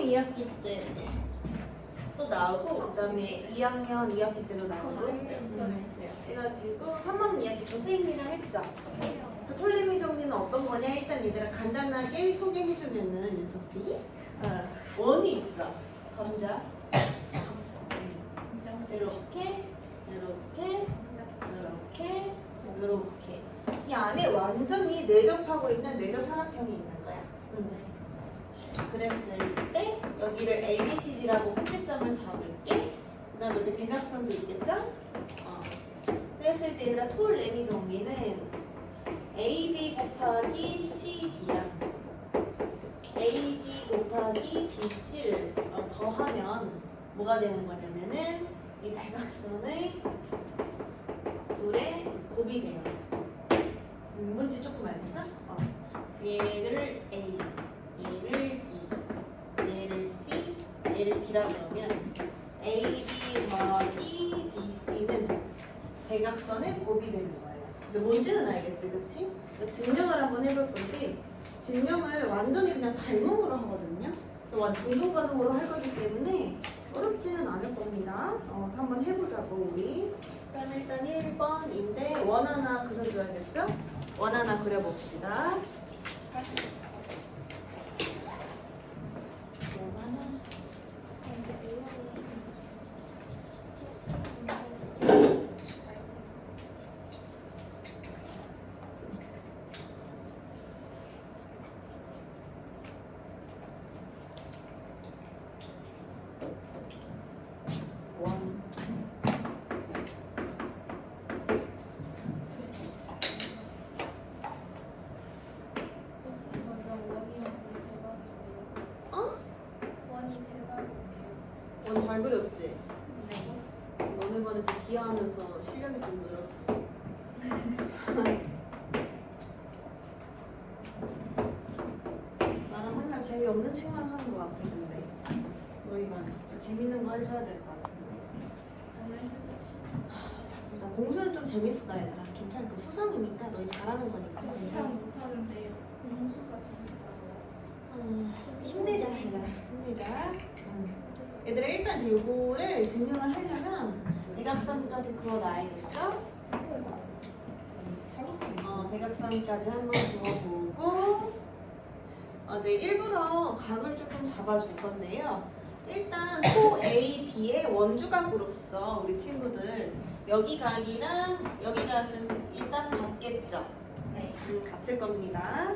2학기 때 또 나오고, 그 다음에 2학년 2학기 때도 나오고, 해가지고 3학년 2학기 선생님이랑 했죠. 그래서 톨레미 정리는 어떤 거냐? 일단 얘들아 간단하게 소개해주면은 윤서씨 원이 있어. 검자 이렇게 이렇게 이렇게 이렇게 이 안에 완전히 내접하고 있는 내접 사각형이 있는 거야. 그랬을 때 여기를 ABCD라고 꼭지점을 잡을게. 그 다음에 이렇게 대각선도 있겠죠? 그랬을 때 얘들아 톨레미 정리는 AB 곱하기 CD랑 AD 곱하기 BC를 더하면 뭐가 되는 거냐면은 이 대각선의 둘의 곱이 돼요. 문제 조금 알겠어? 얘를 A, 얘를 B, 얘를 C, 얘를 D라고 그러면 AB 더하기 BC는 대각선의 곱이 되는 거예요. 이제 뭔지는 알겠지, 그치? 증명을 한번 해볼 건데 증명을 완전히 그냥 닮음으로 하거든요. 중등 과정으로 할 거기 때문에 어렵지는 않을 겁니다. 그래서 한번 해보자고 우리. 그럼 일단 1번인데 원 하나 그려줘야겠죠? 원 하나 그려봅시다. 원 잘 그렸지? 네. 너네 반에서 기하하면서 실력이 좀 늘었어. 나랑 맨날 재미없는 책만 하는 것 같은데 너희만 좀 재밌는 거 해줘야 될 것 같은데. 자 보자. 공수는 좀 재밌을까 얘들아? 괜찮을 거. 수상이니까 너희 잘하는 거니까 괜찮아. 못하는데요. 공수가 재밌다고요? 힘내자 얘들아. 힘내자. 얘들아 일단 요거를 증명을 하려면 대각선까지 그어놔야겠죠? 대각선까지 한번 그어보고 네, 일부러 각을 조금 잡아줄 건데요. 일단 호 A, B의 원주각으로서 우리 친구들 여기 각이랑 여기 각은 일단 같겠죠? 네. 같을 겁니다.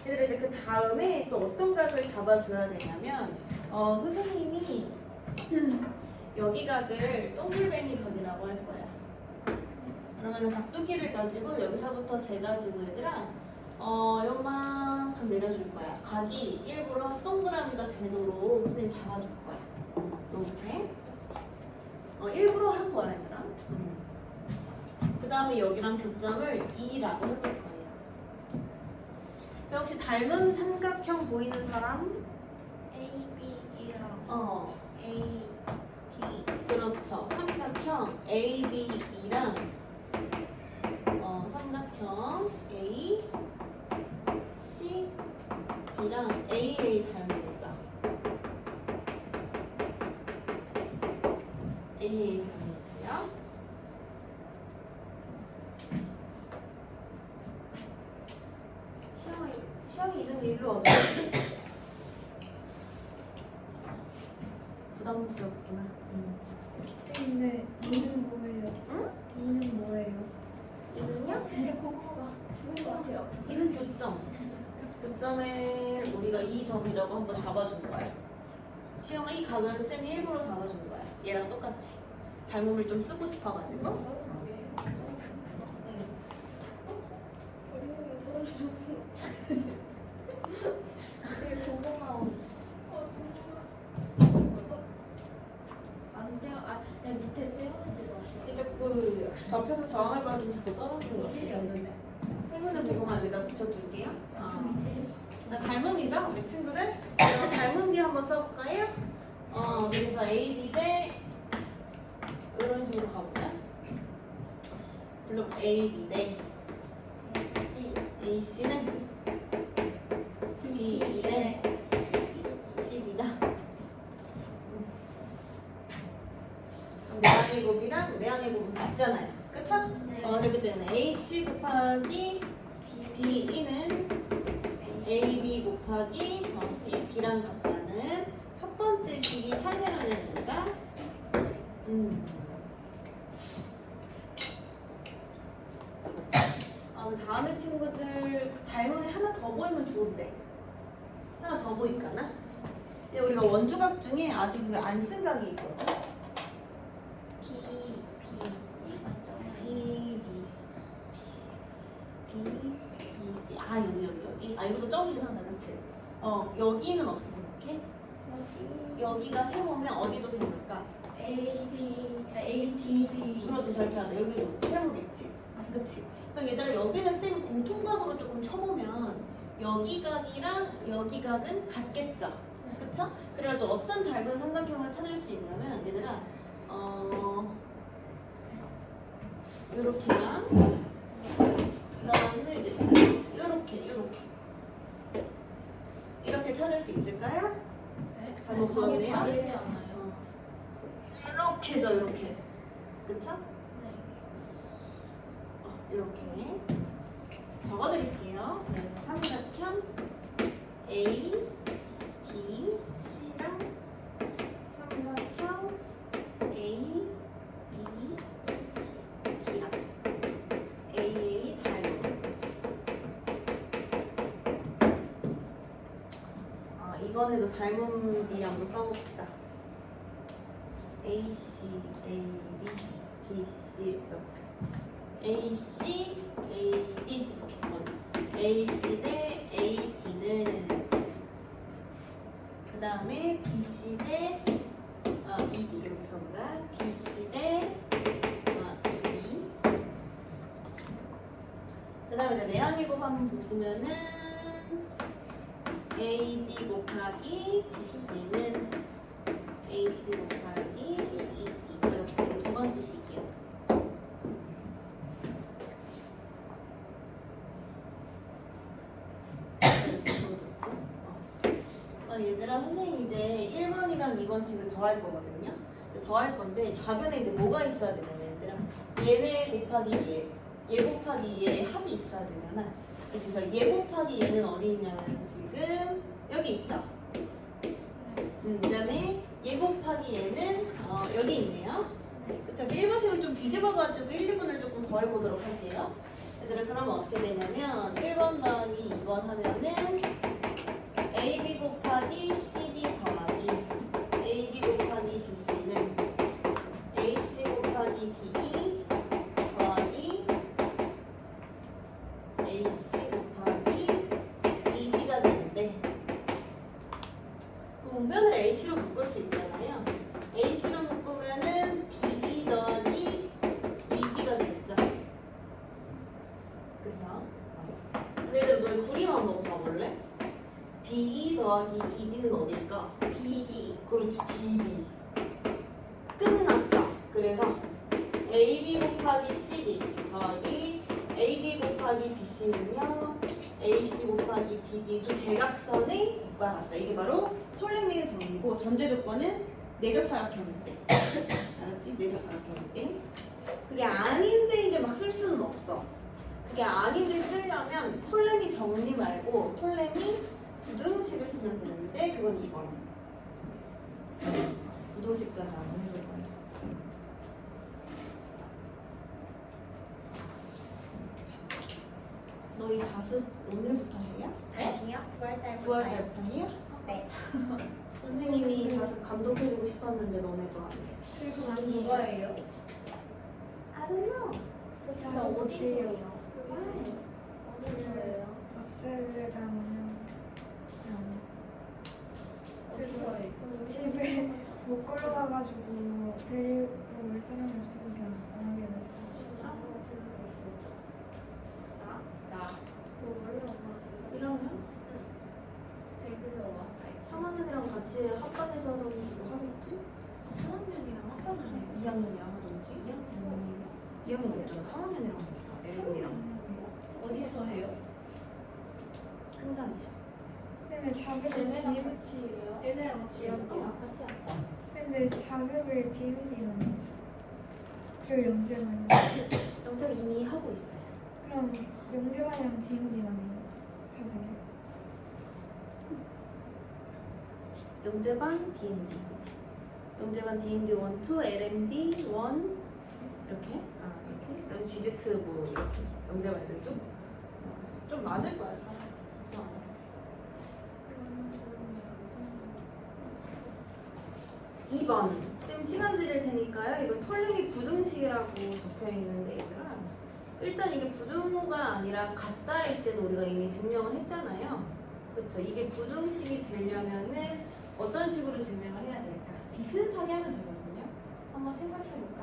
얘들아 이제 그 다음에 또 어떤 각을 잡아줘야 되냐면 선생님이 여기 각을 동글뱅이 각이라고 할 거야. 그러면 각도기를 가지고 여기서부터 재가지고 얘들아 요만큼 내려줄 거야. 각이 일부러 동그라미가 되도록 선생님 잡아줄 거야. 이렇게 일부러 한 거야 얘들아. 그 다음에 여기랑 교점을 2라고 해볼 거예요. 혹시 닮은 삼각형 보이는 사람? A, B랑 A, D. 그렇죠. 삼각형 A, B, E랑 삼각형 A, C, D랑 AA 닮은 거죠. AA 닮은 거고요. 시험이 이름 일로 얻어. 부담스럽구나. 근데 D는 뭐예요? 응? D는 뭐예요? 이는요? 근데 그거가 좋은 것 같아요. 이는 교점. 교점에 우리가 2점이라고 한번 잡아준 거야. 시영아 이 각은 쌤이 일부러 잡아준 거야. 얘랑 똑같이. 닮음을 좀 쓰고 싶어가지고. 떨어졌어. 되게 고마워. 안 떼어, 밑에 떼어내지 마세요. 자꾸 접해서 저항을 받으면 자꾸 떨어지는 거 같아요. 행운의 고구마 여기다 붙여줄게요. 나 닮음이죠? 우리 친구들? 닮음기 한번 써볼까요? 그래서 A, B 대 이런 식으로 가볼까? 물론 A, B 대 A, C는 B, E 대 C, D다. 내항의 곱이랑 외항의 곱은 같잖아요. 그쵸? 네. 그렇기 때문에 AC 곱하기 BE는 AB 곱하기 CD랑 같다는 첫 번째 식이 탄생하는 겁니다. 다음에 친구들 닮음이 하나 더 보이면 좋은데 하나 더 보일까나? 근데 우리가 원주각 중에 아직 안 쓴 각이 있거든. D, B, C 맞죠? B, B, C. 여기. 이것도 점이긴 하다, 그치? 여기는 어떻게 생각해? 여기가 세모면 어디도 세모일까? A, D, B. 그렇지, 잘 찾아. 여기도 세모겠지? 그치? 그럼 얘들아, 여기는 쌤 공통각으로 조금 쳐보면 여기 각이랑 여기 각은 같겠죠? 그쵸? 그래가지고 어떤 닮은 삼각형을 찾을 수 있냐면 얘들아, 요렇게랑 그다음에 이제 이렇게 찾을 수 있을까요? 네? 잘못 그었네요. 다르지 않아요? 이렇게죠, 이렇게. 그쵸? 네. 이렇게 적어드릴게요. 그래서 삼각형 A, B, C랑 삼각형 A, B, D랑 AA 닮음. 이번에도 닮음이 한번 써봅시다. AC, AD, BC 이렇게 써볼게요. AC, AD 이렇게 먼저 AC 대 AD는 그 다음에 BC 대 ED 이렇게 써보자. BC 대 ED 그 다음에 이제 내항의 곱 한번 보시면은 AD 곱하기 BC는 AC 곱하기 ED 그렇지. 두 번째 식이요. 얘들아, 선생님이 이제 1번이랑 2번씩을 더할 거거든요. 더할 건데 좌변에 이제 뭐가 있어야 되냐면 얘들아, 얘네 곱하기 얘 곱하기 얘의 합이 있어야 되잖아. 그래서 얘 곱하기 얘는 어디 있냐면 지금 여기 있죠. 그다음에 얘 곱하기 얘는 여기 있네요. 그쵸? 1번씩을 좀 뒤집어가지고 1, 2번을 조금 더 해보도록 할게요. 얘들아, 그러면 어떻게 되냐면 1번 더하기 2번 하면은 AB 곱하기 CD 더하기 AD 곱하기 BC는 AC 곱하기 BE 더하기 AC 곱하기 ED가 되는데 그 우변을 AC로 묶을 수 있잖아요. AC로 묶으면은 BE 더하기 ED가 되겠죠. 그쵸? 근데 얘들 너희 구림 한번 봐볼래? BE 더하기 ED는 어딜까? BD. 그렇지, BD. 끝났다. 그래서 AB 곱하기 CD 더하기 AD 곱하기 BC는요 AC 곱하기 BD 두 대각선의 이과 같다. 이게 바로 톨레미의 정의고 전제 조건은 내접사각형일 때. 알았지? 내접사각형일 때. 그게 아닌데 이제 막 쓸 수는 없어. 그게 아닌데 쓰려면 톨레미 정리 말고 톨레미 부등식을 쓰면 되는데 그건 2번. 부등식까지 한번 해볼 거예요. 너희 자습 오늘부터 해요? 아니요? 9월달부터. 9월달부터 해요? 네. 선생님이 자습 감독해주고 싶었는데 너네도 안 해. 그럼 누가예요? I don't know. 저 진짜 어디서요? Why? 어디서요? 버스가 오면 어디서요? 집에 못 걸어가가지고 데리고 올 사람이 없으니까 안 하게 됐어. 진짜? 나? 너 원래 엄마 1학년? 데리러 와. 3학년이랑 같이 합반해서 하든지 뭐 하겠지? 3학년이랑 합방을 해요. 2학년이랑 하든지? 2학년 없잖아. 3학년이랑 하겠다. 애들이랑. 어디서 해요? 큰단이죠. 근데 자습을 얘네랑 뒤 같이 해요? 얘네랑 같이 해요? 같이 하지. 근데 자습을 뒤는 뒤는 그 영재반이요. 영재가 이미 하고 있어요. 그럼 영재반이랑 DMD만이에요. 자세요. 영재반 DMD 그치? 영재반 DMD 1, 2, LMD 1 이렇게? 아 그치? 그다음 GZ 뭐 이렇게 영재반 애들 좀 많을 거야 사람. 좀 많아. 2번 쌤 시간 드릴 테니까요. 이건 톨레미 부등식이라고 적혀 있는데 얘들아 일단 이게 부등호가 아니라 같다일 때는 우리가 이미 증명을 했잖아요. 그쵸? 이게 부등식이 되려면은 어떤 식으로 증명을 해야 될까? 비슷하게 하면 되거든요. 한번 생각해 볼까?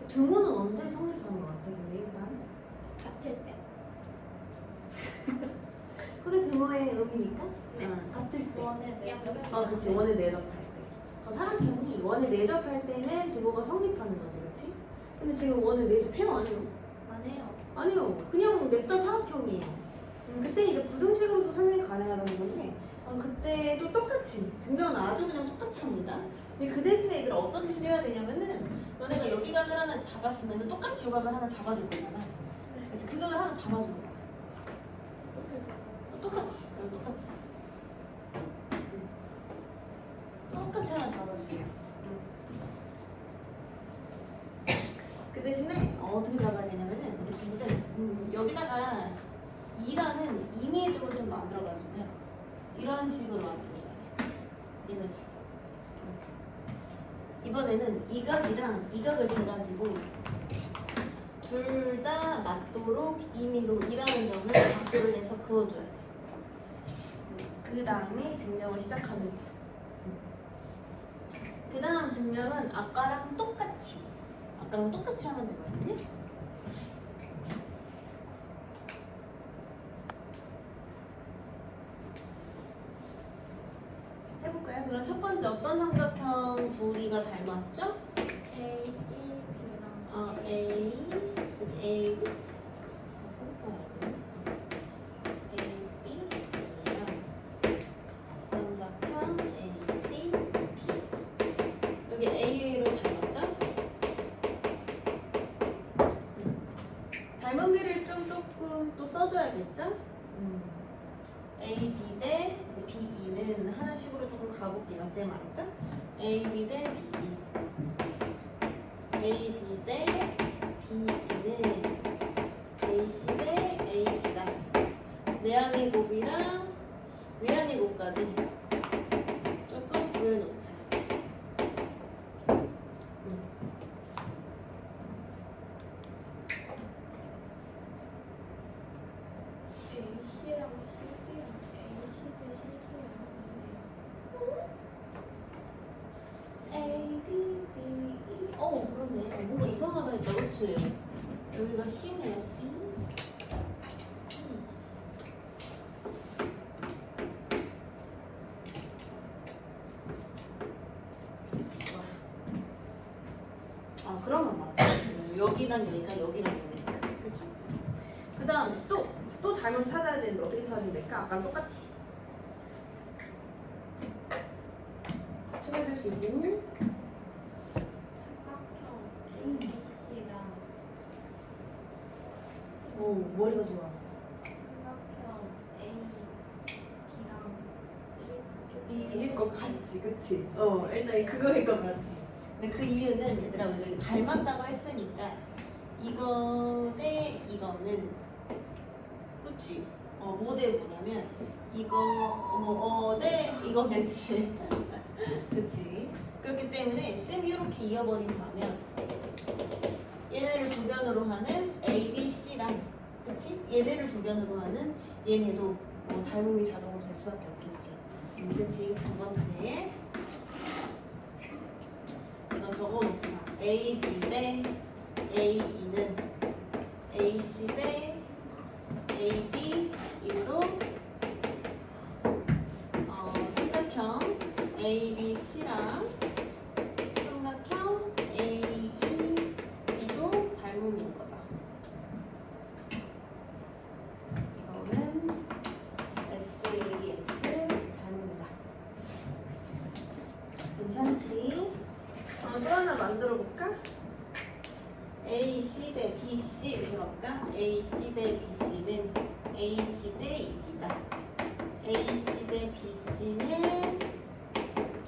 등호는 언제 성립하는 것 같아? 근데 일단 같을 때. 그게 등호의 의미니까? 같을 때. 원에 그치 원에 내접할 때. 저 사각형이 원에 내접할 때는 등호가 성립하는 거지, 그치? 근데 지금 원에 내접해요, 아니요? 안 해요. 아니요, 그냥 냅다 사각형이에요. 그때 이제 부등식으로서 설명이 가능하다는 건데, 그때도 똑같이 증명은 아주 그냥 똑같이 합니다. 근데 그 대신에 얘들아 어떤 짓을 해야 되냐면은 너네가 여기 각을 하나 잡았으면 똑같이 요 각을 하나 잡아줄 거잖아. 그치? 그 각을 하나 잡아줄 거야. 똑같이, 똑같이. 똑같이 하나 잡아주세요. 그 대신에 어떻게 잡아야 되냐면은 우리 친구들 여기다가 2라는 임의적으로 좀 만들어가지고요. 이런 식으로 만들어줘야 돼. 이런 식으로. 이번에는 이 각이랑 이 각을 재가지고 둘 다 맞도록 임의로 2라는 점을 각도를 내서 그어줘야 돼. 그 다음에 증명을 시작하면 돼요. 그 다음 증명은 아까랑 똑같이 하면 되거든요. 해볼까요? 그럼 첫 번째 어떤 삼각형 둘이가 닮았죠? A, E, B랑 A, 그치, A, B, B랑 삼각형 A, C, B. 여기 A로 닮았죠? 닮은 비를 좀 조금 또 써줘야겠죠? A, B 대 B, E는 하나씩으로 조금 가볼게요. 쌤 알았죠? A, B 대 B, E. A, B 대 B, E는 A, C 대 A, B다. 내항의 곱이랑 위항의 곱까지 조금 구해놓자. 뭔가 이상하다 했다, 그치? 여기가 C네요, C. 좋아. 아, 그러면 맞다. 여기랑 여기가 여기랑 여기니까. 그치? 그 다음에 또 닮음 찾아야 되는데 어떻게 찾으면 될까? 아까랑 똑같이. 찾아줄 수 있겠니? 삼각형 ABC랑 오, 머리가 좋아. 삼각형 AB랑 이일 것 같지, 그치? 일단 그거일 것 같지. 근데 그 이유는 얘들아 우리가 이거 닮았다고 했으니까 이거 대 이거는 그치? 뭐 대 뭐냐면 이거 대 이거겠지. 그치? 그렇기 때문에 쌤이 이렇게 이어버린 다면 얘네를 두 변으로 하는 A, B, C랑 그치? 얘네를 두 변으로 하는 얘네도 닮음이 자동으로 될 수밖에 없겠지. 그치? 두 번째 이거 적어놓자. A, B 대 A, E는 A, C 대 A, D, E로 삼각형 A, B, C랑 삼각형 A, E, D도 닮음인 거죠. 이거는 S, A, S 닮음이다. 괜찮지? 또 하나 만들어 볼까? A, C 대 B, C 이렇게 볼까? A, C 대 B, C는 A, D 대 E, D다. A, C 대 B, C는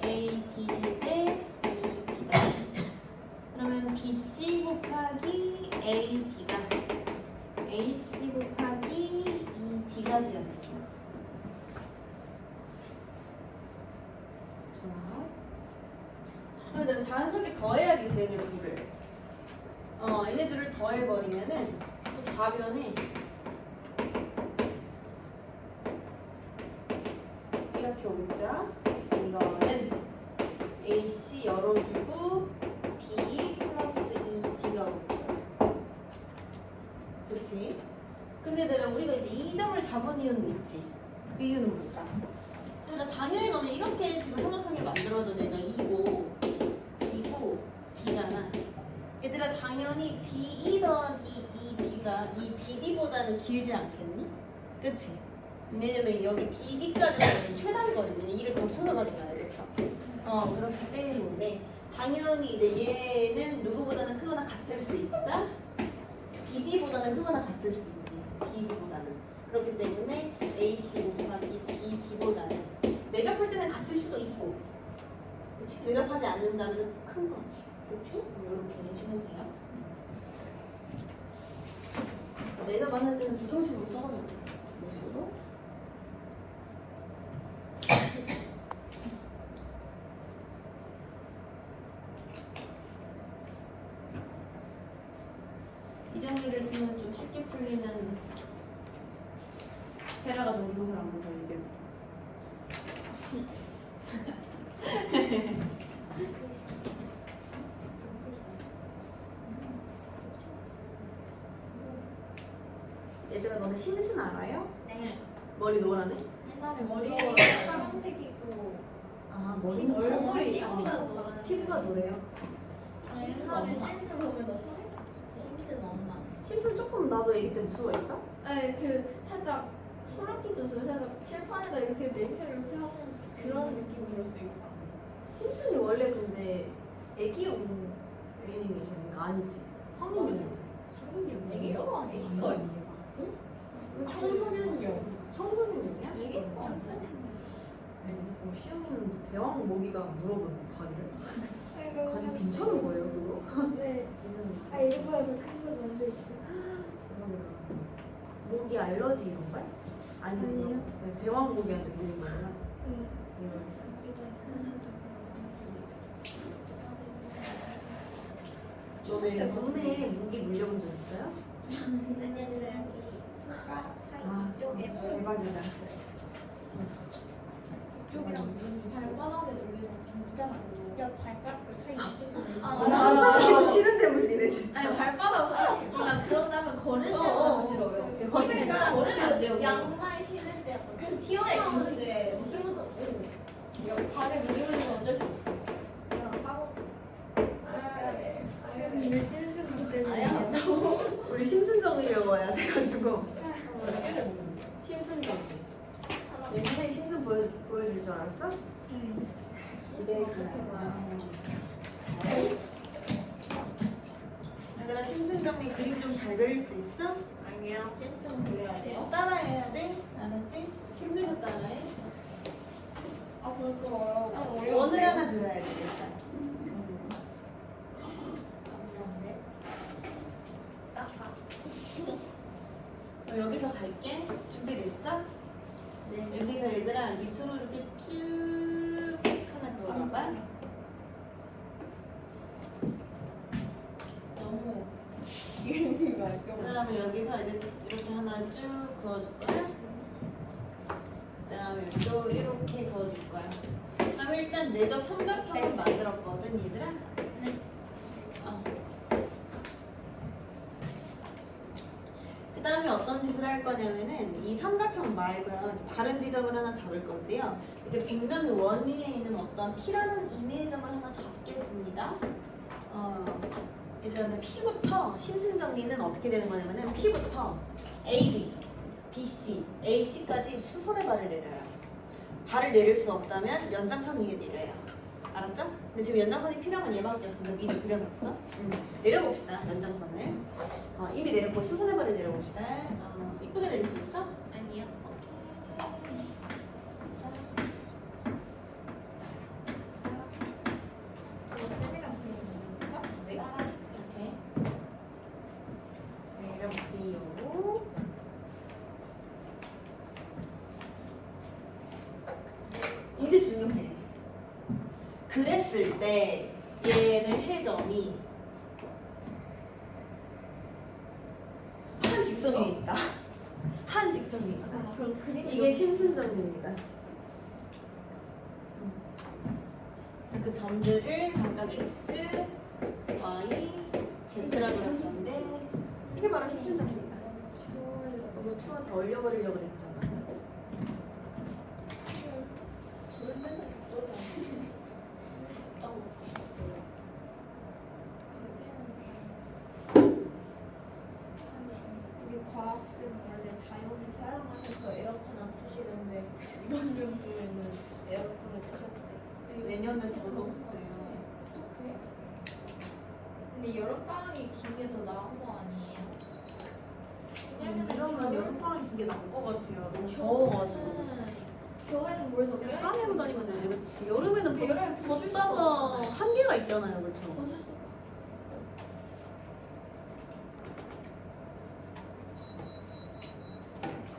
A, D 대 E, D다. 그러면 B, C 곱하기 A, D가 A, C 곱하기 E, D가 되었네요. 좋아. 그럼 내가 자연스럽게 더해야겠지, 얘네 둘을. 얘네 둘을 더해버리면은 또 좌변에 이렇게 오겠죠? 이거는 AC 열어주고 B 플러스 ED가 오겠죠? 그치? 근데 내가 우리가 이제 이 점을 잡은 이유는 있지? 그 이유는 뭘까? 얘들아 당연히 너는 이렇게 지금 삼각형을 만들어도 내가 E고 B고 D잖아. 얘들아 당연히 BE 더하기 ED가 이 BD보다는 길지 않겠니? 그치? 왜냐면 여기 BD까지는 최단 거리는 이를 거쳐서 가잖아요, 그렇죠? 그렇기 때문에 당연히 이제 얘는 누구보다는 크거나 같을 수 있다. BD보다는 크거나 같을 수 있지. BD보다는. 그렇기 때문에 AC 곱하기 BD보다는 내접할 때는 같을 수도 있고, 그치? 내접하지 않는다면 큰 거지. 그치? 이렇게 해주면 돼요. 내접 안 할 때는 부등식으로 써가지고 이런 식으로. 이 정리를 쓰면 좀 쉽게 풀리는 테라가 정리고사를 안 봐서 얘기해볼게. 얘들아 너네 심슨 알아요? 네. 머리 노란애? 옛날에 머리에 파란색이고 머리는 얼굴이 피부가 피부가 노래요. 옛날에 센스 보면 너 소리 심슨 엄마. 심슨 조금 나도 애기 때 무서워했다? 아니 살짝 소름 끼쳤어요. 살짝 칠판에다 이렇게 네모를 이렇게 하는 그런 느낌 들었어요. 심슨이 원래 근데 애기용 애니메이션인가 아니지? 성인용이지. 애기가 아니에요. 청소년용. 청소년용이야? 애기 청소년. 시영이는 대왕 모기가 물어보는 다리를. 아이고, 가장 괜찮은 거예요 그거? 네. 이거는 이거보다 더 큰 거 먼저 있어요. 대박이다. 모기 알러지 이런 거야? 아니지. 아니요. 네, 대왕 모기한테 물린 거구나. 네. 대박이다. 너네 눈에 모기 물려본 적 있어요? 손가락 사이 아, 쪽에 대박이다. 쪽이랑 눈이 발바닥에 물리면 진짜 많이. 발가락 사이 쪽에. 상상하기도 싫은데 대박이다. 그러니까 걸으면 안 돼요. 양말 신을 때 약간 좀 튀어나오는데 힘은 없고 발을 밀리면 어쩔 수 없어. 그냥 하고. 왜 실수가 때문에 아야. 우리 심순정이 배워야 돼가지고 심순정. 얘 선생님 심순 보여줄 줄 알았어? 기대했구나. 얘들아 심순정이 그림 좀 잘 그릴 수 있어? 아니야. 쌤좀 그려야 돼요. 따라해야 돼. 알았지? 힘내서 따라해. 아 그것도 어려워. 원을 하나 그려야 돼 일단. 어려운데? 닦아. 여기서 갈게. 준비됐어? 네. 여기서 얘들아 밑으로 이렇게 쭉 하나 그어봐봐. 너무 이런 거 알까? 그 다음에 여기서 이제 이렇게 하나 쭉 그어줄 거야. 그 다음에 또 이렇게 그어줄 거야. 그 다음에 일단 내적 삼각형을 만들었거든 얘들아. 네. 그 다음에 어떤 짓을 할 거냐면은 이 삼각형 말고요 다른 지점을 하나 잡을 건데요. 이제 빗면의 원 위에 있는 어떤 P라는 이미의 점을 하나 잡겠습니다. 얘들아 P부터 심승정리는 어떻게 되는 거냐면은 P부터 AB, BC, AC까지 수선의 발을 내려요. 발을 내릴 수 없다면 연장선 위에 내려요. 알았죠? 근데 지금 연장선이 필요한 얘밖에 없으니까 미리 그려놨어. 내려봅시다 연장선을. 이미 내렸고 수선의 발을 내려봅시다. 이쁘게 내릴 수 있어? 아니요. 쌤이랑 그리는 건가? 네. 이렇게 내려보세요. 이제 중요해. 그랬을 때 얘네 세 점이 한 직선 위에 있다. 한 직선 위에 있다. 아, 그럼 그림 이게 심순정리입니다. 그 점들을 각각 x, y, z라고 그렸는데 이게 바로 심순정리입니다. 추워요. 너무 추워 더 올려버리려고 그랬잖아. 우리 과학쌤 원래 자연을 사랑하셔서 에어컨 안 트시는데 이번 연도에는 에어컨을 트셨대. 내년은 더 높고요. 어떡해? 근데 여름방학이 긴 게 더 나은 거 아니에요? 왜냐면 이러면 여름방학이 되게 나은 것 같아요. 너무 더워가지고. 겨울에는 뭘더 껴야 싸매고 다니면 되는데 그치? 여름에는 여름에 벗을 수가 벗다가 없잖아요. 한계가 있잖아요. 그쵸? 벗을 수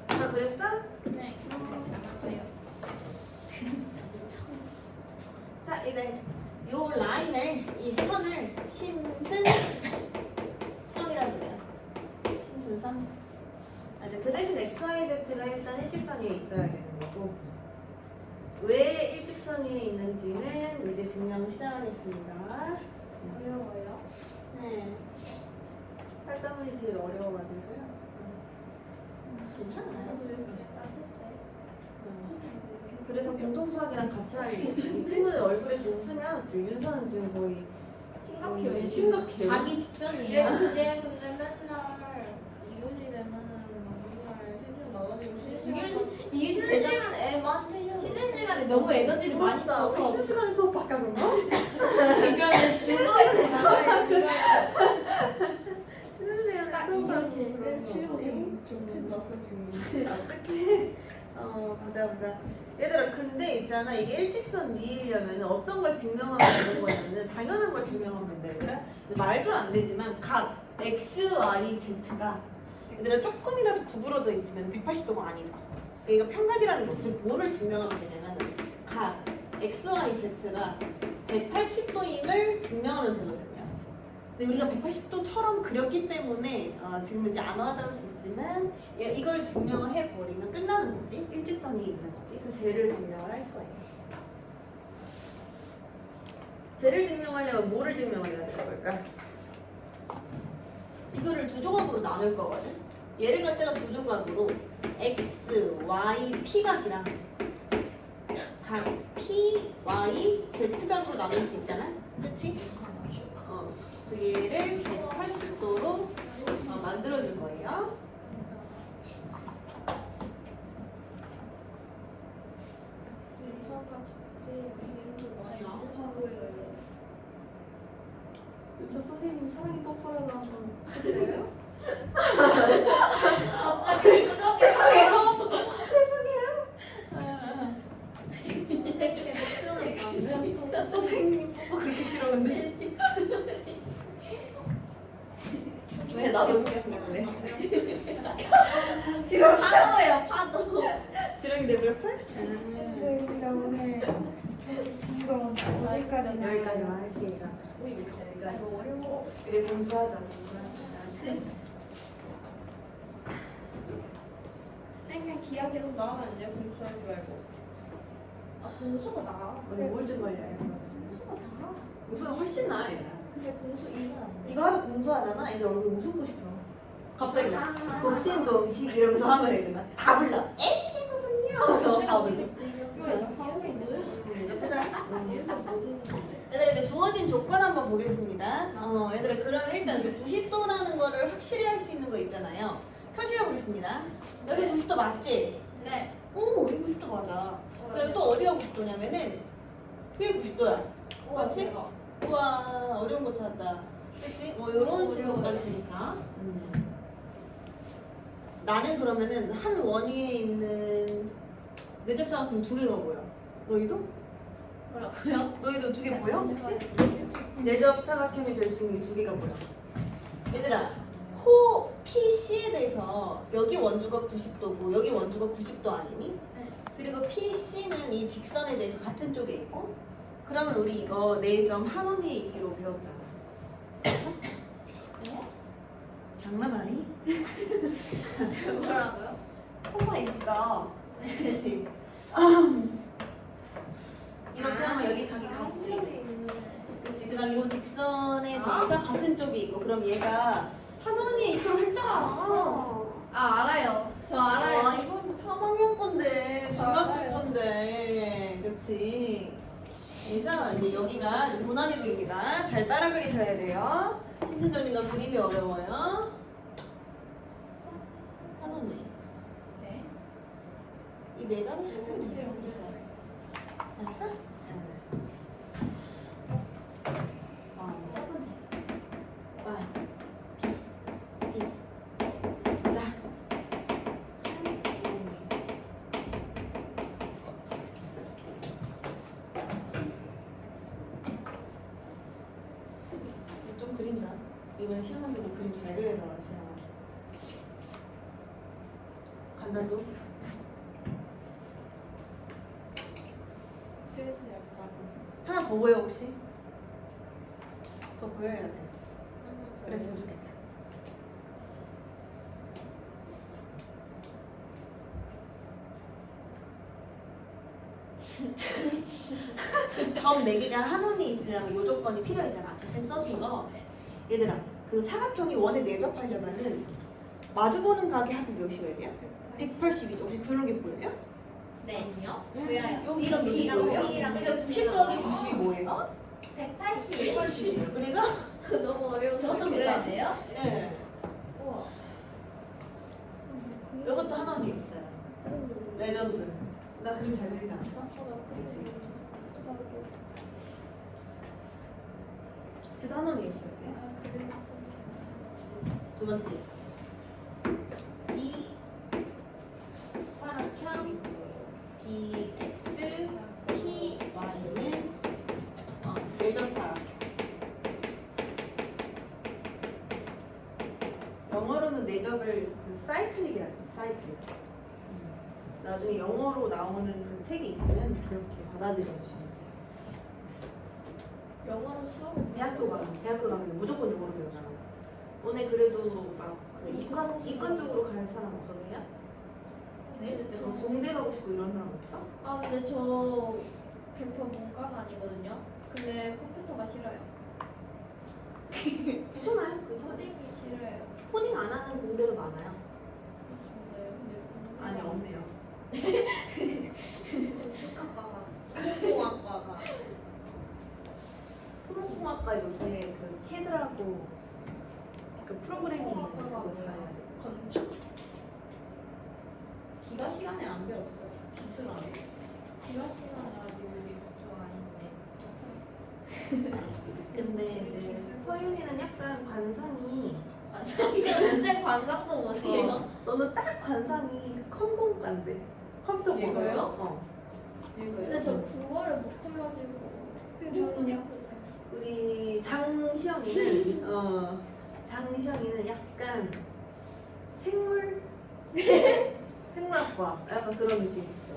다 그랬어? 네. 없어요. 자 이제 요 라인을 이 선을 심슨 선이라고 그래요. 심순선. 이제 그 대신 XYZ가 일단 일직선 위에 있어야 되는 거고 왜 일직선 위에 있는지는 이제 증명 시작하겠습니다. 어려워요? 네. 팔다문이 제일 어려워가지고요. 괜찮아요. 나도 왜 이렇게 따뜻해? 그래서 공통수학이랑 같이 하는 이 친구들 얼굴에 지금 쓰면 윤서는 지금 거의 심각해요. 심각해요. 자기 얘 직전이에요. 근데 맨날 이윤이 되면은 맨날 텐션 나가지고 쉬는 시간 이게 쉬는 대장 시간 애만 텐션 쉬는 시간에 너무 에너지를 많이 부럽다. 우리 써서 쉬는 시간에 수업밖에 안 온다? 그러면 중간에 나가야 쉬는 시간에 딱 수업을 이교시 그런 거 쉬고 없네. 좀 났어 지금. 어떡해. 보자. 얘들아, 근데 있잖아. 이게 일직선 위이려면 어떤 걸 증명하면 되는 거냐면 당연한 걸 증명하면 된다, 얘들아. 근데 말도 안 되지만 각 x, y, z가 얘들아 조금이라도 구부러져 있으면 180도가 아니죠. 그러니까 이거 평각이라는 거, 즉 뭐를 증명하면 되냐면 각 x, y, z가 180도임을 증명하면 되거든요. 근데 우리가 180도처럼 그렸기 때문에 지금 이제 안 와닿을 수 있지만 이걸 증명을 해버리면 끝나는 거지. 일직선이 있는 거지. 그래서 쟤를 증명을 할 거예요. 쟤를 증명하려면 뭐를 증명을 해야 되는 걸까? 이거를 두 조각으로 나눌 거거든. 얘를 갖다가 두 조각으로 x, y, p각이랑 각 p, y, z각으로 나눌 수 있잖아. 그치? 그 얘를 180도로 만들어줄 거예요. 이사가 그때 이름도 많이 하고 있어요. 저 선생님 사랑이 뽀뽀라도 한번 해드려요? 갑자기 그거 죄송해요. 죄송해요. 선생님 뽀뽀 그렇게 싫어하는데. 왜 나도 그래? 싫어. 파도예요 파도. 지렁이 내버렸어? 저희 근데 오늘 진도 여기까지 여기까지만 할게요. 여기까지. 그래 공수하자. 공수하자. 쌤그냥 기하 계속 나가면 안 돼요? 공수하지 말고. 아 공수가 나아. 오늘 우울증 걸려요. 공수가 나아. 공수가 훨씬 나아 얘들아. 근데 공수 2는 안 돼. 이거 하면 공수하잖아. 애들 얼굴 웃고 싶어. 갑자기 나 곱셈공식 이러면서 하면 애들 막다 불러. 에이 제거든요. 다 불러. 방송이 뭐야? 보자. 얘들아 이제 주어진 조건 한번 보겠습니다. 얘들아 그러면 일단 90도라는 거를 확실히 할 수 있는 거 있잖아요. 표시해 보겠습니다. 여기 90도 맞지? 네. 오, 여기 90도 맞아. 그다음에 또 어디가 90도냐면은 그게 90도야. 맞지? 대박. 우와 어려운 거 찾았다. 그치? 뭐 이런 식으로 가도 되니까. 나는 그러면은 한 원위에 있는 내접사각형 두 개가 보여. 너희도? 뭐라고요? 너희도 두 개 보여 혹시? 내접사각형이 될 수 있는 게 두 개가 보여. 얘들아 호 PC에 대해서 여기 원주가 90도고 여기 원주가 90도 아니니? 네. 그리고 PC는 이 직선에 대해서 같은 쪽에 있고 그러면 우리 이거 4점 한 원위에 있기로 배웠잖아. 그쵸? 네? 장난하니? 뭐라고요? 호가 있어. 그치? 이렇게 하면 여기 각이 같지? 그치? 그 다음 요 직선에 대해서 같은 쪽에 있고 그럼 얘가 한 원위에 있기로 했잖아. 아 알아요. 저 알아요. 아, 이건 3학년 건데, 저 중학교 알아요. 건데. 그치? 그래서 이제 여기가 이제 고난이도입니다. 잘 따라 그리셔야 돼요. 심신정리가 그림이 어려워요. 하나네. 네. 이 네 점이 하나네. 여기서. 알았어? 첫 번째. Y, B, C, 나. 좀 그린다. 이번에 시험한테도 그림 잘 그려서 시험. 간단도. 그래서 약간 하나 더 보여 혹시? 더 보여야 돼. 그랬으면 좋겠다. 점 4개가 한 원이 있으려면 이 조건이 필요했잖아. 아까 쌤 써준 거. 얘들아, 그 사각형이 원에 내접하려면은 마주보는 각의 합이 몇이어야 돼요? 180이죠. 혹시 그런 게 보여요? 네요? 왜요? 여기랑 여기 B랑 보여요? B랑 얘들아 90 더하기 90이 뭐예요? 180. 180이에요. 그래서 너무 어려워서 저것도 그래야 그래야 돼요? 예, 우와. 이것도 한 원이 있어요. 레전드. 나 그림 잘 그리지 않았어? 그치? 지도 한 원이 있어야 돼. 두 번째. 이 사각형 BX, PY는 내접사각형. 영어로는 내접을 그 사이클릭이라고 해요. 사이클릭. 나중에 영어로 나오는 그 책이 있으면 그렇게 받아들여 주시면 돼요. 영어로 수업? 대학교 가면 무조건 영어로 배우잖아. 오늘 그래도 막그 이과 쪽으로 갈 사람 없었네요? 네. 공대 가고 싶고 이런 사람 없어? 아 근데 저 100% 문과가 아니거든요. 근데 컴퓨터가 싫어요. 괜찮아요. 코딩이 싫어요. 코딩 안 하는 공대도 많아요. 아니 없네요. 축하빠가. 공학과가 토목공학과 요새 그 캐드라고 그 프로그래밍 그거 잘해야 돼. 건축 기가 시간에 안 배웠어. 기술 안 해. 기가 시간이 아직 우리 그거 아닌데. 근데 이제 서윤이는 약간 관상이 관상이가 문제 관상도 보세요. 너는 딱 관상이 그 컴공과인데 컴퓨터 이거요? 어. 근데 저 국어를 못해가지고. 근데 저는요? 우리 장시영이는 약간 생물 생물학과 약간 그런 느낌 있어.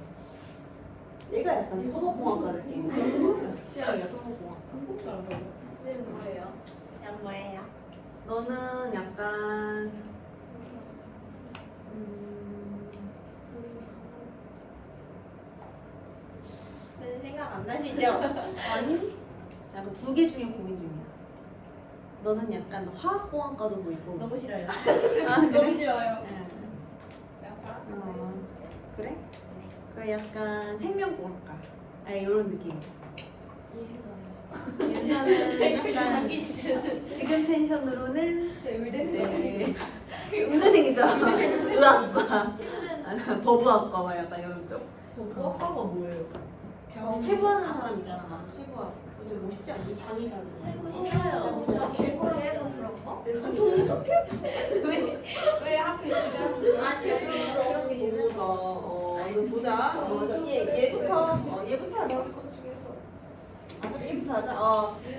얘가 약간 토목공학과 느낌. 시영이가 토목공학과. 한국 사람이라고. 네 뭐예요? 양 뭐예요? 너는 약간 생각 안 나시죠? 아니 약간 두 개 중에 고민 중이야. 너는 약간 화학공학과도 보이고. 너무 싫어요. 아 너무 싫어요. 응. 어. 그래? 그 약간 생명공학과. 아니 이런 느낌 있어. 예산은 약간 지금 텐션으로는 제 의대 네. 의대생이죠. 의학과, 법의학과 막 약간 이런 쪽. 공학과가 뭐예요? 해부하는 사람 있잖아. 해부학. 요즘 멋있지 않니? 장의사들. 해고 싫어요. 나 개구로 해고 그런 거? 왜 하필 지금 아 그런 게 유명. 이거 보자. 얘부터 하자. 얘부터 하자.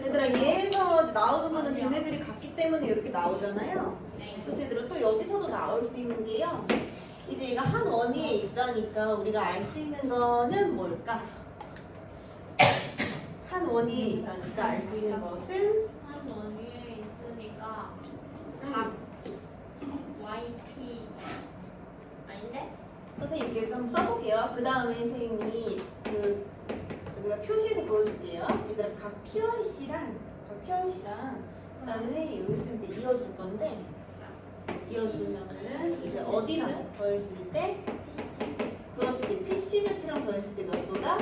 얘들아 얘에서 나오는 거는 쟤네들이 같기 때문에 이렇게 나오잖아요. 그 쟤들은 또 여기서도 나올 수 있는 게요. 이제 얘가 한 원위에 있다니까 우리가 알 수 있는 거는 뭘까? 한 원위에 있다니까 알 수 있는 것은 한 원위에 있으니까 각 YP 아닌데? 선생님 이렇게 한번 써볼게요. 그 다음에 선생님이 저기다 표시해서 보여줄게요. 얘들아 각 PYC랑 그다음에 선생님이 여기 쓸 때 이어줄 건데 이어주면은 이제 어디랑 더했을 때 그렇지 PCZ랑 더했을 때 몇 도다?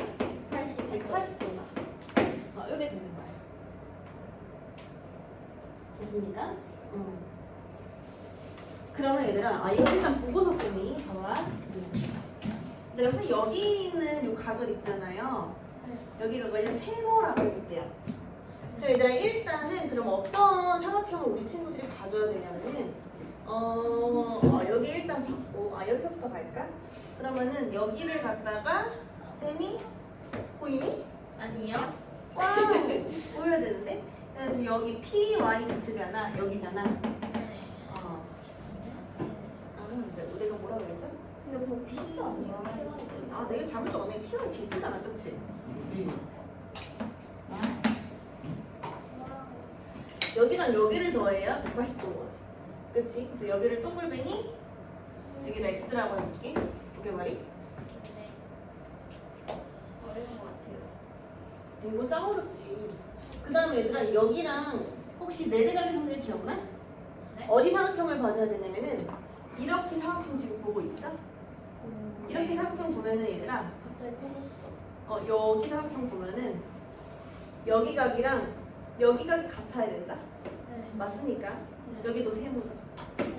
180도다. 이게 되는 거예요. 됐습니까? 그러면 얘들아 이거 일단 보고서 쓰니 봐봐. 얘들아 선생님 여기 있는 요 각을 있잖아요. 여기 각을 세모라고 해볼게요. 그럼 얘들아 일단은 그럼 어떤 삼각형을 우리 친구들이 봐줘야 되냐면은 여기 일단 받고 여기서부터 갈까? 그러면은 여기를 갖다가 쌤이 보이니? 아니요. 와 보여야 되는데 그래서 여기 PYZ잖아 여기잖아. 내가 뭐라 그랬죠? 근데 그거 P가 아니야. 내가 잘못 적었네. PYZ잖아 그치? 여기랑 여기를 더해야 180도인 거지. 그치? 그래서 여기를 동글뱅이 여기를 X라고 해볼게. 오케이 말이? 네. 어려운 것 같아요. 이거 짱 어렵지. 그 다음에 얘들아 여기랑 혹시 네대각의 성질 기억나? 네? 어디 사각형을 봐줘야 되냐면은 이렇게 사각형 지금 보고 있어? 이렇게 사각형 보면은 얘들아 갑자기 커졌어. 여기 사각형 보면은 여기 각이랑 여기 각이 같아야 된다. 네. 맞습니까? 네. 여기도 세모죠. 네.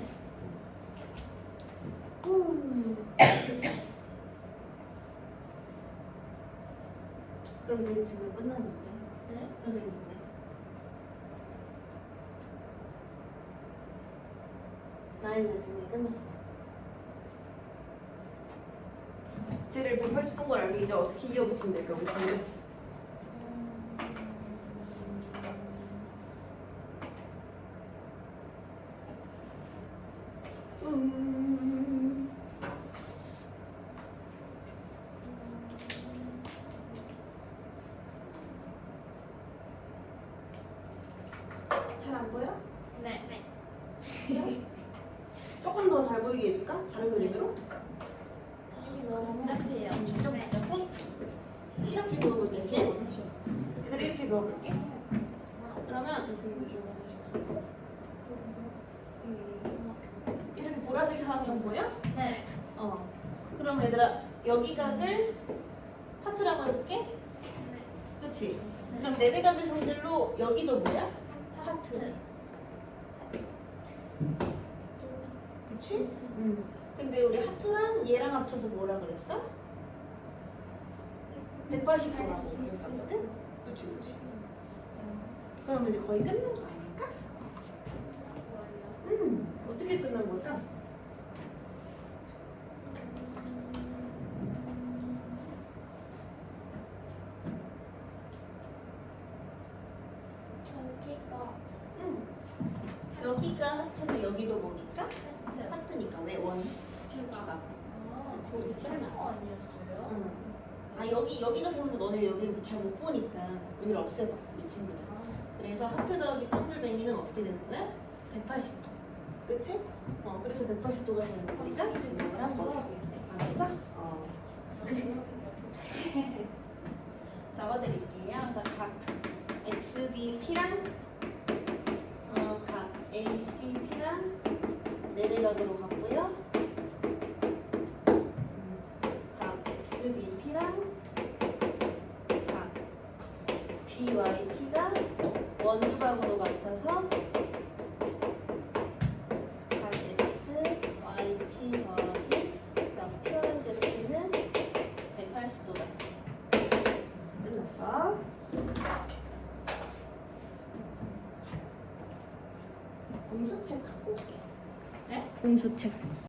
그럼 이제 지금 끝났는데 네? 선생님네. 나의 말씀이 끝났어. 쟤를 180도걸 알고 이제 어떻게 이어붙이면 될까 우리 친구? 잘 안 보여? 네. 네. 조금 더 잘 보이게 해줄까? 다른 그림으로? 여기 너무 복잡해요. 좀 네. 잡고 이렇게 그어볼게 쌤. 얘들 이렇게 그어볼게. 그러면 이렇게 보라색 사각형 보여? 네. 그럼 얘들아 여기 각을 하트라고 해볼게. 그치? 그럼 네대각의 성질로 여기도 뭐야? 하트지. 그치? 근데 우리 하트랑 얘랑 합쳐서 뭐라 그랬어? 180도라고 그랬었거든? 그치 그치. 그럼 이제 거의 끝난 거 아닐까? 어떻게 끝난 걸까? 여기가 하트고 여기도 뭐니까? 하트니까 왜 원? 주가. 저기 칠판 아니었어요? 응. 아 여기가 세우는데 너네 여기를 잘 못 보니까 여기를 없애봐 우리 친구들. 그래서 하트 더하기 동글뱅이는 어떻게 되는 거야? 180도. 그치? 그래서 180도가 되는 거니까 증명을 한 거지. 알았죠? 적어드릴게요. 그래서 각 XBP랑 각 ACP랑 네대각으로 갔고요. 각 XBP랑 각 BYP가 원주각으로 같아서 각 XYP 더하기 각 PYZ는 180도다. 끝났어. 공수책 갖고 올게. 네? 공수책.